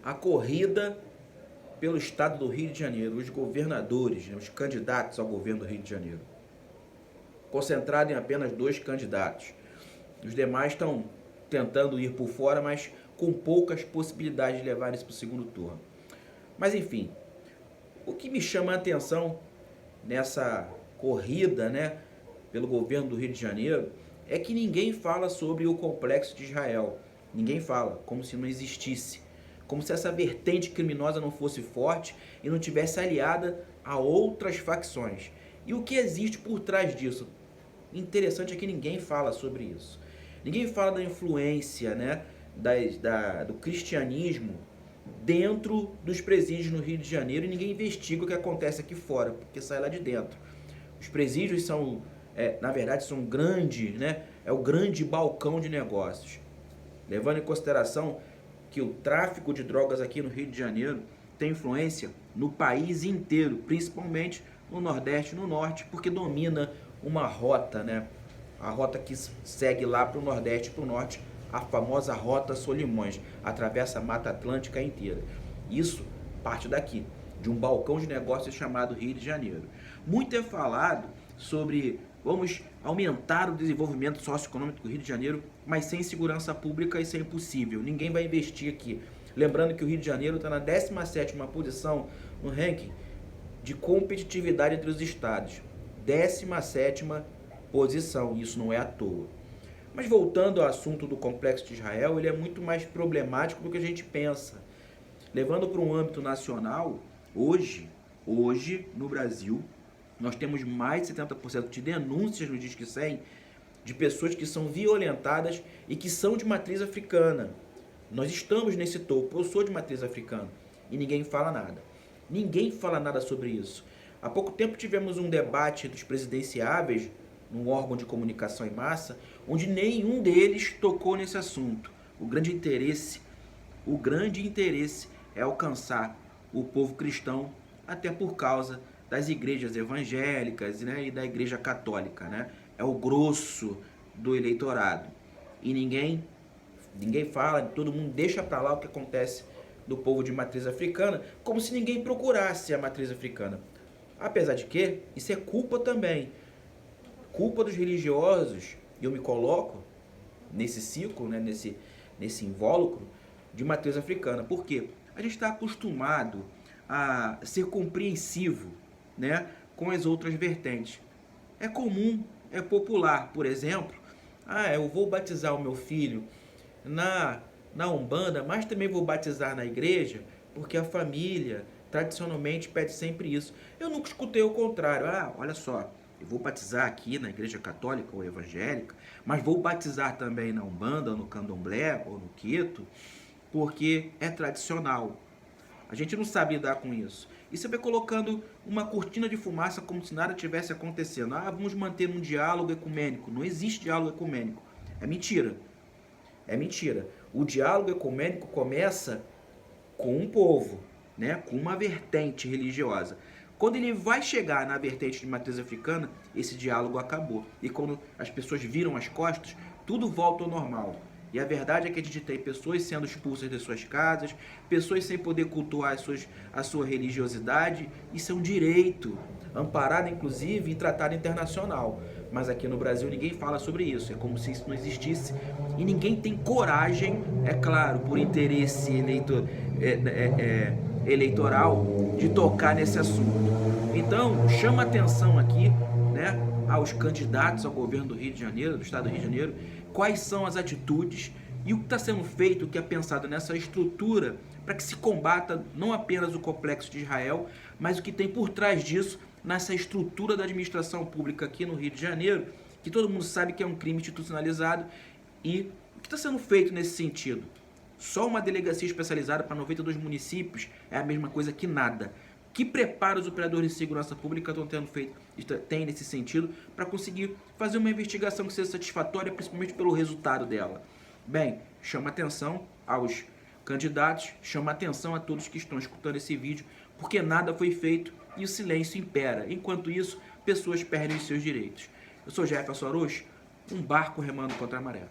a corrida pelo estado do Rio de Janeiro, os governadores, né, os candidatos ao governo do Rio de Janeiro, concentrado em apenas 2 candidatos. Os demais estão tentando ir por fora, mas com poucas possibilidades de levar isso para o segundo turno. Mas enfim, o que me chama a atenção nessa corrida, né, pelo governo do Rio de Janeiro, é que ninguém fala sobre o complexo de Israel. Ninguém fala, como se não existisse. Como se essa vertente criminosa não fosse forte e não tivesse aliada a outras facções. E o que existe por trás disso? Interessante é que ninguém fala sobre isso. Ninguém fala da influência, né, do cristianismo dentro dos presídios no Rio de Janeiro, e ninguém investiga o que acontece aqui fora, porque sai lá de dentro. Os presídios são, na verdade, são grandes, né, é o grande balcão de negócios. Levando em consideração que o tráfico de drogas aqui no Rio de Janeiro tem influência no país inteiro, principalmente no Nordeste e no Norte, porque domina uma rota, né? A rota que segue lá para o Nordeste e para o Norte, a famosa Rota Solimões, atravessa a Mata Atlântica inteira. Isso parte daqui, de um balcão de negócios chamado Rio de Janeiro. Muito é falado sobre vamos aumentar o desenvolvimento socioeconômico do Rio de Janeiro, mas sem segurança pública isso é impossível. Ninguém vai investir aqui. Lembrando que o Rio de Janeiro está na 17ª posição no ranking de competitividade entre os estados. 17ª posição, isso não é à toa. Mas voltando ao assunto do Complexo de Israel, ele é muito mais problemático do que a gente pensa. Levando para um âmbito nacional, hoje no Brasil, nós temos mais de 70% de denúncias no Disque 100 de pessoas que são violentadas e que são de matriz africana. Nós estamos nesse topo, eu sou de matriz africana e ninguém fala nada. Ninguém fala nada sobre isso. Há pouco tempo tivemos um debate dos presidenciáveis num órgão de comunicação em massa, onde nenhum deles tocou nesse assunto. O grande interesse é alcançar o povo cristão, até por causa das igrejas evangélicas, né, e da igreja católica, né? É o grosso do eleitorado. E ninguém fala, todo mundo deixa para lá o que acontece do povo de matriz africana, como se ninguém procurasse a matriz africana. Apesar de que isso é culpa também. Culpa dos religiosos, e eu me coloco nesse ciclo, né, nesse invólucro de matriz africana. Por quê? A gente está acostumado a ser compreensivo, né, com as outras vertentes. É comum, é popular, por exemplo, eu vou batizar o meu filho na Umbanda, mas também vou batizar na igreja, porque a família tradicionalmente pede sempre isso. Eu nunca escutei o contrário. Olha só, eu vou batizar aqui na igreja católica ou evangélica, mas vou batizar também na Umbanda, ou no Candomblé, ou no Queto, porque é tradicional. A gente não sabe lidar com isso. E você vai colocando uma cortina de fumaça como se nada tivesse acontecendo. Vamos manter um diálogo ecumênico. Não existe diálogo ecumênico. É mentira. É mentira. O diálogo ecumênico começa com um povo, né, com uma vertente religiosa. Quando ele vai chegar na vertente de matriz africana, esse diálogo acabou. E quando as pessoas viram as costas, tudo volta ao normal. E a verdade é que a gente tem pessoas sendo expulsas de suas casas, pessoas sem poder cultuar a sua religiosidade. Isso é um direito, amparado inclusive em tratado internacional. Mas aqui no Brasil ninguém fala sobre isso, é como se isso não existisse. E ninguém tem coragem, é claro, por interesse eleitoral, de tocar nesse assunto. Então, chama atenção aqui, né, aos candidatos ao governo do Rio de Janeiro, do estado do Rio de Janeiro, quais são as atitudes e o que está sendo feito, o que é pensado nessa estrutura para que se combata não apenas o complexo de Israel, mas o que tem por trás disso nessa estrutura da administração pública aqui no Rio de Janeiro, que todo mundo sabe que é um crime institucionalizado. E o que está sendo feito nesse sentido? Só uma delegacia especializada para 92 municípios é a mesma coisa que nada. Que preparo os operadores de segurança pública têm nesse sentido para conseguir fazer uma investigação que seja satisfatória, principalmente pelo resultado dela? Bem, chama atenção aos candidatos, chama atenção a todos que estão escutando esse vídeo, porque nada foi feito e o silêncio impera. Enquanto isso, pessoas perdem os seus direitos. Eu sou Jefferson Arouche, um barco remando contra a maré.